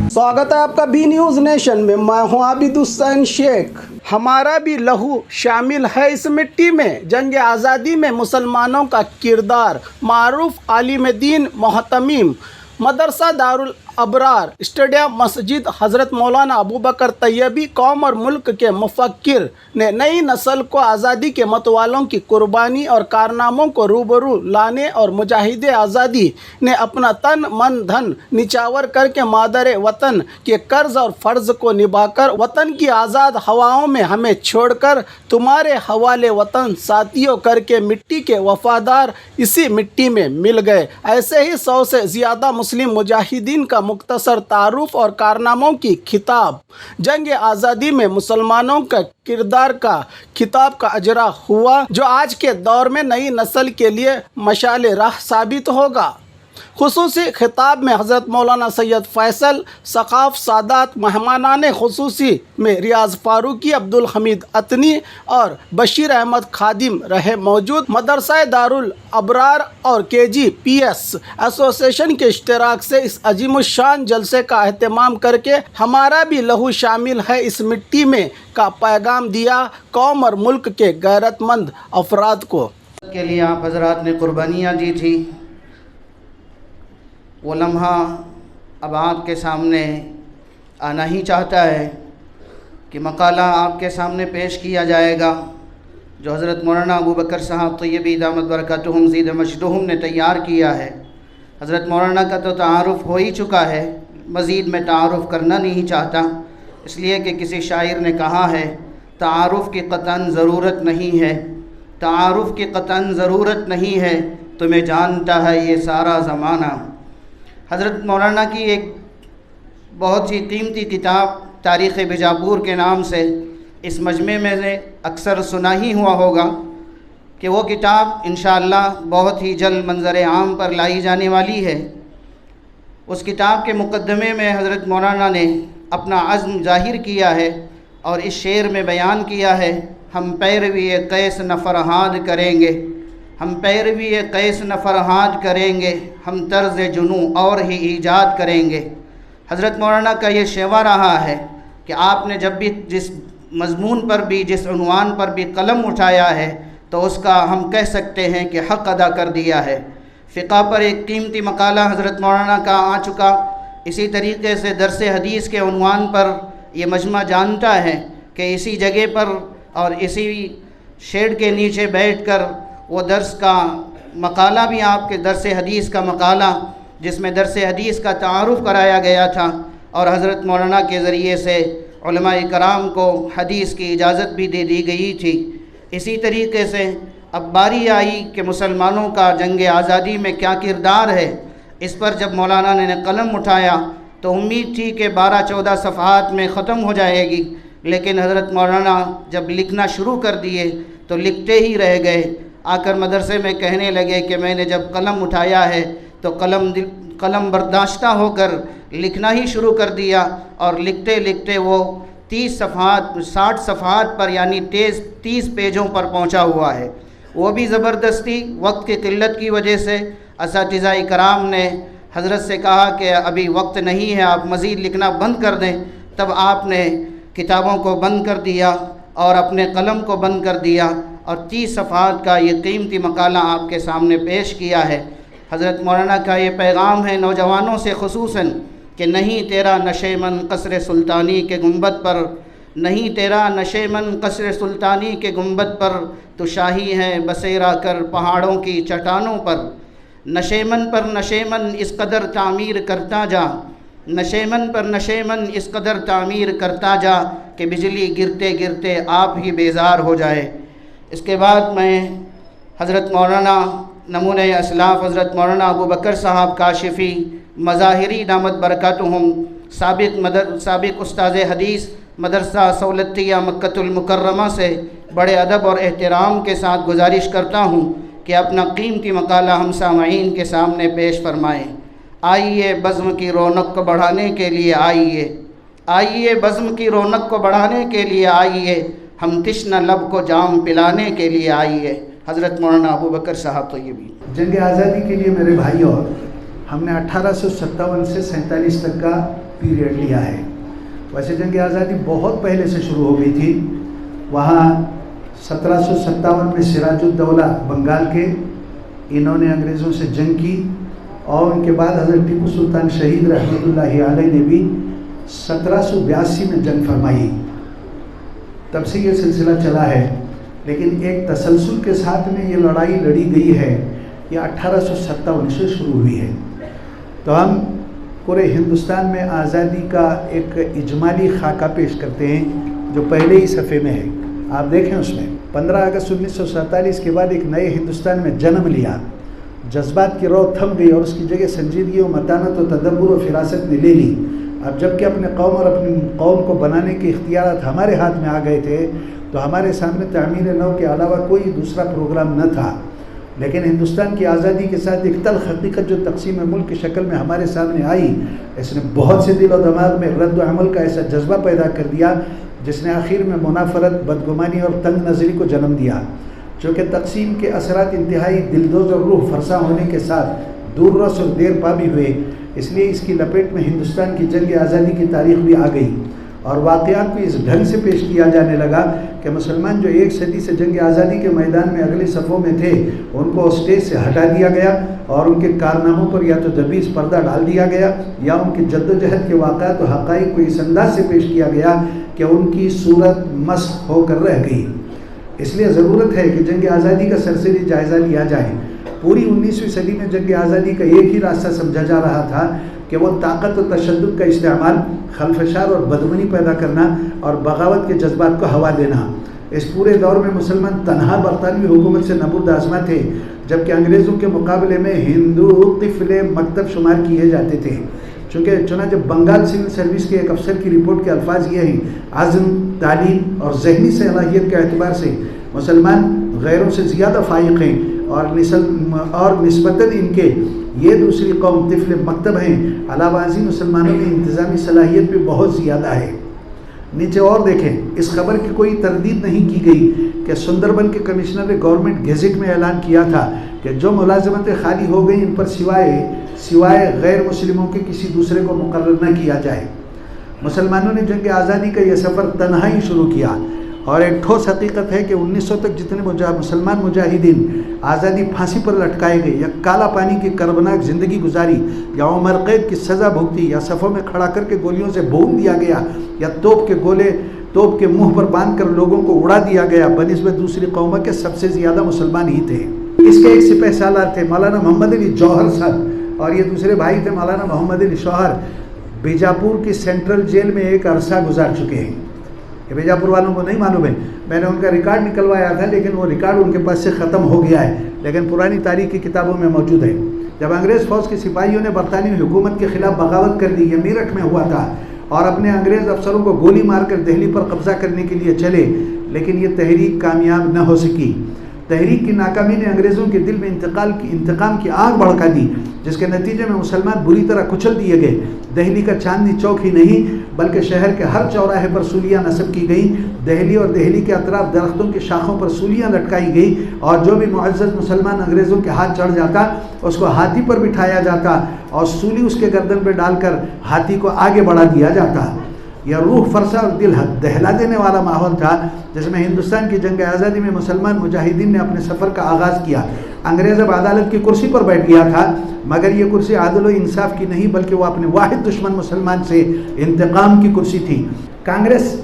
स्वागत है आपका बी न्यूज़ नेशन में। मैं हूं आबिद हुसैन शेख। हमारा भी लहू शामिल है इस मिट्टी में। जंग आज़ादी में मुसलमानों का किरदार। मारूफ आलिम दीन मोहतमीम मदरसा दारुल अबरार स्टेडियम मस्जिद हज़रत मौलाना अबू बकर तैयबी कौम और मुल्क के मुफक्किर ने नई नस्ल को आज़ादी के मतवालों की कुर्बानी और कारनामों को रूबरू लाने और मुजाहिद आज़ादी ने अपना तन मन धन निछावर करके मादर वतन के कर्ज और फ़र्ज़ को निभाकर वतन की आज़ाद हवाओं में हमें छोड़कर तुम्हारे हवाले वतन साथियों करके मिट्टी के वफ़ादार इसी मिट्टी में मिल गए। ऐसे ही 100 से ज़्यादा मुस्लिम मुजाहिदीन का मुख्तसर तारुफ और कारनामों की खिताब जंग आज़ादी में मुसलमानों का किरदार का खिताब का अजरा हुआ, जो आज के दौर में नई नस्ल के लिए मशाल राह साबित होगा। खुसूसी खिताब में हज़रत मौलाना सैयद फैसल सक़ाफ़ सादात मेहमानाने खुसूसी में रियाज़ फ़ारूकी अब्दुल हमीद अतनी और बशीर अहमद खादिम रहे मौजूद। मदरसा दारुल अबरार और KGPS एसोसिएशन के इश्तराक से इस अजीमुशान जलसे का अहतमाम करके हमारा भी लहू शामिल है इस मिट्टी में का पैगाम दिया कौम और मुल्क के गैरतमंद अफराद को। के लिए आप हज़रात ने कुर्बानियाँ दी थी, वो लम्हा अब आपके सामने आना ही चाहता है कि मकाला आपके सामने पेश किया जाएगा जो हज़रत मौलाना अबू बकर साहब तैयबी दामत बरकतुहुम ज़ीद मजदुहुम ने तैयार किया है। हज़रत मौलाना का तो तारुफ़ हो ही चुका है, मज़ीद में तारुफ़ करना नहीं चाहता, इसलिए कि किसी शायर ने कहा है तारुफ़ की क़तन ज़रूरत नहीं है, तारुफ़ की क़तन ज़रूरत नहीं है, तुम्हें जानता है ये सारा ज़माना। हज़रत मौलाना की एक बहुत ही कीमती किताब तारीख़ बीजापुर के नाम से इस मजमे में से अक्सर सुना ही हुआ होगा कि वो किताब इंशाअल्लाह बहुत ही जल्द मंज़र आम पर लाई जाने वाली है। उस किताब के मुक़द्दमे में हज़रत मौलाना ने अपना अज़्म ज़ाहिर किया है और इस शेर में बयान किया है, हम पैरवी कैस न फरहाद करेंगे, हम पैरवी कैस न फरहाद करेंगे, हम तर्ज़ जुनू और ही ईजाद करेंगे। हज़रत मौलाना का ये शेवा रहा है कि आपने जब भी जिस मज़मून पर भी जिस उन्वान पर भी कलम उठाया है तो उसका हम कह सकते हैं कि हक़ अदा कर दिया है। फ़िक़ा पर एक कीमती मकाला हज़रत मौलाना का आ चुका। इसी तरीक़े से दरस हदीस के उन्वान पर यह मजमा जानता है कि इसी जगह पर और इसी शेड के नीचे बैठकर वो दर्स का मकाला भी आपके दरस हदीस का मकाला जिसमें दरस हदीस का तारुफ़ कराया गया था और हज़रत मौलाना के ज़रिए से उलमाए कराम को हदीस की इजाज़त भी दे दी गई थी। इसी तरीके से अब बारी आई कि मुसलमानों का जंग आज़ादी में क्या किरदार है। इस पर जब मौलाना ने कलम उठाया तो उम्मीद थी कि 12-14 सफ़हात में ख़त्म हो जाएगी, लेकिन हज़रत मौलाना जब लिखना शुरू कर दिए तो लिखते ही रह गए। आकर मदरसे में कहने लगे कि मैंने जब कलम उठाया है तो कलम बर्दाश्ता होकर लिखना ही शुरू कर दिया और लिखते लिखते वो 60 सफ़हात पर यानी 30 पेजों पर पहुंचा हुआ है। वो भी ज़बरदस्ती वक्त की किल्लत की वजह से असातिज़ा इकराम ने हज़रत से कहा कि अभी वक्त नहीं है, आप मज़ीद लिखना बंद कर दें। तब आपने किताबों को बंद कर दिया और अपने कलम को बंद कर दिया और 30 सफ़हात का ये कीमती मकाला आपके सामने पेश किया है। हज़रत मौलाना का ये पैगाम है नौजवानों से ख़ुसूसन कि नहीं तेरा नशेमन कसर सुल्तानी के गुंबद पर, नहीं तेरा नशेमन कसर सुल्तानी के गुंबद पर, तो शाही है बसेरा कर पहाड़ों की चट्टानों पर। नशेमन पर नशेमन इस कदर तामीर करता जा, नशेमन पर नशेमन इस कदर तामीर करता जा कि बिजली गिरते गिरते आप ही बेजार हो जाए। इसके बाद मैं हज़रत मौलाना नमूने असलाफ़ हज़रत मौलाना अबू बकर साहब काशिफ़ी मज़ाहिरी दामत बरकतुहुम साबिक़ उस्ताद हदीस मदरसा सौलतिया मक्कतुल मुकर्रमा से बड़े अदब और एहतराम के साथ गुजारिश करता हूँ कि अपना कीमती मकाला हम सामईन के सामने पेश फरमाएँ। आइए बज़्म की रौनक को बढ़ाने के लिए आइए, आइए बज़्म की रौनक को बढ़ाने के लिए आइए, हम तिश्ना लब को जाम पिलाने के लिए आइए। हज़रत मौलाना अबू बकर साहब तैयबी। जंग आज़ादी के लिए मेरे भाइयों, हमने 1857 से 47 तक का پیریڈ لیا ہے. ویسے جنگ آزادی بہت پہلے سے شروع ہو گئی تھی. وہاں 1757 میں سراج الدولہ بنگال کے، انہوں نے انگریزوں سے جنگ کی، اور ان کے بعد حضرت ٹیپو سلطان شہید رحمۃ اللہ علیہ نے بھی 1782 میں جنگ فرمائی. تب سے یہ سلسلہ چلا ہے، لیکن ایک تسلسل کے ساتھ میں یہ لڑائی لڑی گئی ہے. یہ 1857 سے شروع ہوئی ہے. تو ہم پورے ہندوستان میں آزادی کا ایک اجمالی خاکہ پیش کرتے ہیں جو پہلے ہی صفحے میں ہے. آپ دیکھیں اس میں 15 اگست 1947 کے بعد ایک نئے ہندوستان میں جنم لیا. جذبات کی رو تھم گئی اور اس کی جگہ سنجیدگی و متانت و تدبر و فراست نے لے لی. اب جب کہ اپنے قوم اور اپنی قوم کو بنانے کے اختیارات ہمارے ہاتھ میں آ گئے تھے، تو ہمارے سامنے تعمیر نو کے علاوہ کوئی دوسرا پروگرام نہ تھا. لیکن ہندوستان کی آزادی کے ساتھ ایک تلخ حقیقت جو تقسیم ملک کی شکل میں ہمارے سامنے آئی، اس نے بہت سے دل و دماغ میں رد و عمل کا ایسا جذبہ پیدا کر دیا جس نے آخر میں منافرت، بدگمانی اور تنگ نظری کو جنم دیا. چونکہ تقسیم کے اثرات انتہائی دلدوز اور روح فرسا ہونے کے ساتھ دور رس اور دیر پا بھی ہوئے، اس لیے اس کی لپیٹ میں ہندوستان کی جنگ آزادی کی تاریخ بھی آ گئی، اور واقعات کو اس ڈھنگ سے پیش کیا جانے لگا کہ مسلمان جو ایک صدی سے جنگ آزادی کے میدان میں اگلی صفوں میں تھے، ان کو اسٹیج سے ہٹا دیا گیا اور ان کے کارناموں پر یا تو دبیز پردہ ڈال دیا گیا، یا ان کی جد و جہد کے واقعات و حقائق کو اس انداز سے پیش کیا گیا کہ ان کی صورت مسخ ہو کر رہ گئی. اس لیے ضرورت ہے کہ جنگ آزادی کا سرسری جائزہ لیا جائے. پوری 19ویں صدی میں جنگ آزادی کا ایک ہی راستہ سمجھا جا رہا تھا کہ وہ طاقت و تشدد کا استعمال، خلفشار اور بدمنی پیدا کرنا اور بغاوت کے جذبات کو ہوا دینا. اس پورے دور میں مسلمان تنہا برطانوی حکومت سے نبرد آزما تھے، جبکہ انگریزوں کے مقابلے میں ہندو طفل مکتب شمار کیے جاتے تھے. چنانچہ بنگال سول سروس کے ایک افسر کی رپورٹ کے الفاظ یہ ہیں: عزم، تعلیم اور ذہنی صلاحیت کے اعتبار سے مسلمان غیروں سے زیادہ فائق ہیں، اور نسبتاً ان کے یہ دوسری قوم طفل مکتب ہیں. علاوہ ازیں مسلمانوں میں انتظامی صلاحیت بھی بہت زیادہ ہے. نیچے اور دیکھیں، اس خبر کی کوئی تردید نہیں کی گئی کہ سندربن کے کمشنر نے گورنمنٹ گیزٹ میں اعلان کیا تھا کہ جو ملازمتیں خالی ہو گئیں ان پر سوائے غیر مسلموں کے کسی دوسرے کو مقرر نہ کیا جائے. مسلمانوں نے جنگ آزادی کا یہ سفر تنہا ہی شروع کیا، اور ایک ٹھوس حقیقت ہے کہ 1900 تک جتنے مسلمان مجاہدین آزادی پھانسی پر لٹکائے گئے، یا کالا پانی کی کربناک زندگی گزاری، یا عمر قید کی سزا بھگتی، یا صفوں میں کھڑا کر کے گولیوں سے بھون دیا گیا، یا توپ کے منہ پر باندھ کر لوگوں کو اڑا دیا گیا، بنسبت دوسری قوموں کے سب سے زیادہ مسلمان ہی تھے. اس کے ایک سپہ سالار تھے مولانا محمد علی جوہر صاحب، اور یہ دوسرے بھائی تھے مولانا محمد علی شوہر. بیجاپور کی سینٹرل جیل میں ایک عرصہ گزار چکے ہیں. یہ بیجاپور والوں کو نہیں معلوم ہے، میں نے ان کا ریکارڈ نکلوایا تھا، لیکن وہ ریکارڈ ان کے پاس سے ختم ہو گیا ہے، لیکن پرانی تاریخ کی کتابوں میں موجود ہے. جب انگریز فوج کے سپاہیوں نے برطانوی حکومت کے خلاف بغاوت کر دی، یہ میرٹھ میں ہوا تھا، اور اپنے انگریز افسروں کو گولی مار کر دہلی پر قبضہ کرنے کے لیے چلے، لیکن یہ تحریک کامیاب نہ ہو سکی. تحریک کی ناکامی نے انگریزوں کے دل میں انتقام کی آگ بھڑکا دی، جس کے نتیجے میں مسلمان بری طرح کچل دیے گئے. دہلی کا چاندنی چوک ہی نہیں بلکہ شہر کے ہر چوراہے پر سولیاں نصب کی گئیں. دہلی اور دہلی کے اطراف درختوں کی شاخوں پر سولیاں لٹکائی گئی، اور جو بھی معزز مسلمان انگریزوں کے ہاتھ چڑھ جاتا اس کو ہاتھی پر بٹھایا جاتا اور سولی اس کے گردن پہ ڈال کر ہاتھی کو آگے بڑھا دیا جاتا. یہ روح فرسا اور دل دہلا دینے والا ماحول تھا جس میں ہندوستان کی جنگ آزادی میں مسلمان مجاہدین نے اپنے سفر کا آغاز کیا. انگریز اب عدالت کی کرسی پر بیٹھ گیا تھا، مگر یہ کرسی عدل و انصاف کی نہیں بلکہ وہ اپنے واحد دشمن مسلمان سے انتقام کی کرسی تھی. کانگریس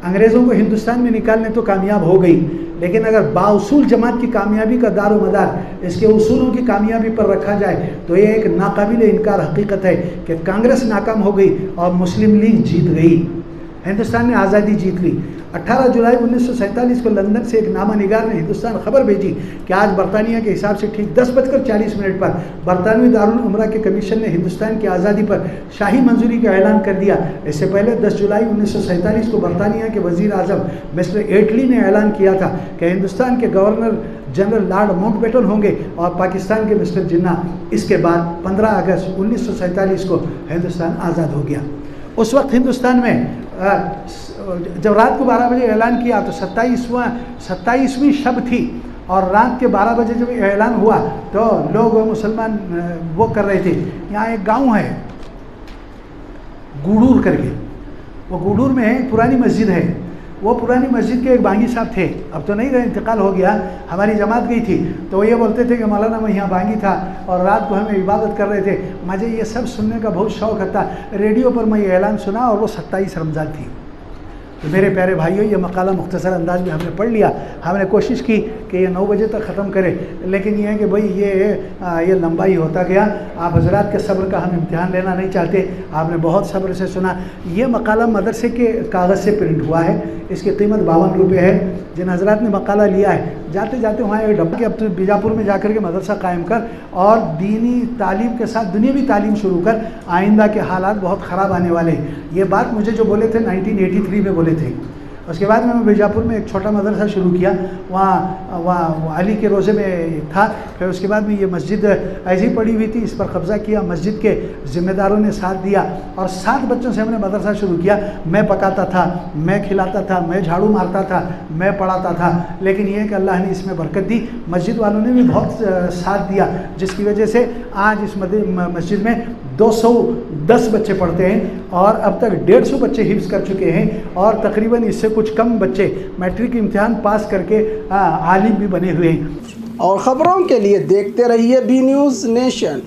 انگریزوں کو ہندوستان میں نکالنے تو کامیاب ہو گئی، لیکن اگر بااصول جماعت کی کامیابی کا دار و مدار اس کے اصولوں کی کامیابی پر رکھا جائے تو یہ ایک ناقابل انکار حقیقت ہے کہ کانگریس ناکام ہو گئی اور مسلم لیگ جیت گئی. ہندوستان نے آزادی جیت لی. 18 جولائی 1947 کو لندن سے ایک نامہ نگار نے ہندوستان خبر بھیجی کہ آج برطانیہ کے حساب سے ٹھیک 10:40 پر برطانوی دارالعمرہ کے کمیشن نے ہندوستان کی آزادی پر شاہی منظوری کا اعلان کر دیا. اس سے پہلے 10 جولائی 1947 کو برطانیہ کے وزیر اعظم مسٹر ایٹلی نے اعلان کیا تھا کہ ہندوستان کے governor general lord Mountbatten ہوں گے اور پاکستان کے مسٹر جناح. اس کے بعد 15 اگست 1947 کو ہندوستان آزاد ہو گیا. اس وقت ہندوستان میں جب رات کو 12 بجے اعلان کیا تو 27ویں شب تھی، اور رات کے 12 بجے جب اعلان ہوا تو لوگ مسلمان وہ کر رہے تھے. یہاں ایک گاؤں ہے गूडूर करके, वो गूडूर में है, पुरानी मस्जिद है। वो पुरानी मस्जिद के एक बांगी साहब थे, अब तो नहीं रहे, इंतकाल हो गया। हमारी जमात गई थी तो ये बोलते थे कि मौलाना मैं यहाँ बांगी था और रात को हमें इबादत कर रहे थे। मुझे ये सब सुनने का बहुत शौक़ था। रेडियो पर मैं ये ऐलान सुना और वो 27 रमज़ान थी। तो मेरे प्यारे भाइयों, ये मकाला मुख्तसर अंदाज में हमने पढ़ लिया। हमने कोशिश की कि ये 9 बजे तक ख़त्म करें, लेकिन ये है कि भाई ये लंबा ही होता गया। आप हज़रात के सब्र का हम इम्तिहान लेना नहीं चाहते। आपने बहुत सब्र से सुना। ये मकाला मदरसे के कागज़ से प्रिंट हुआ है, इसकी कीमत 52 रुपये है। जिन हज़रात ने मकाला लिया है, जाते जाते वहाँ एक डब्बा कि अब तो बीजापुर में जाकर के मदरसा कायम कर और दीनी तालीम के साथ दुनियावी तालीम शुरू कर, आइंदा के हालात बहुत ख़राब आने वाले हैं। ये बात मुझे जो बोले थे 1983 में बोले थे। उसके बाद मैं बीजापुर में एक छोटा मदरसा शुरू किया, वहाँ अली के रोज़े में था। फिर उसके बाद में ये मस्जिद ऐसी पड़ी हुई थी, इस पर कब्ज़ा किया। मस्जिद के ज़िम्मेदारों ने साथ दिया और 7 बच्चों से हमने मदरसा शुरू किया। मैं पकाता था, मैं खिलाता था, मैं झाड़ू मारता था, मैं पढ़ाता था। लेकिन ये कि अल्लाह ने इसमें बरकत दी, मस्जिद वालों ने भी बहुत साथ दिया, जिसकी वजह से आज इस मस्जिद में 210 बच्चे पढ़ते हैं और अब तक 150 बच्चे हिफ्ज़ कर चुके हैं और तकरीबन इससे कुछ कम बच्चे मैट्रिक इम्तिहान पास करके आलिम भी बने हुए हैं। और ख़बरों के लिए देखते रहिए बी न्यूज़ नेशन।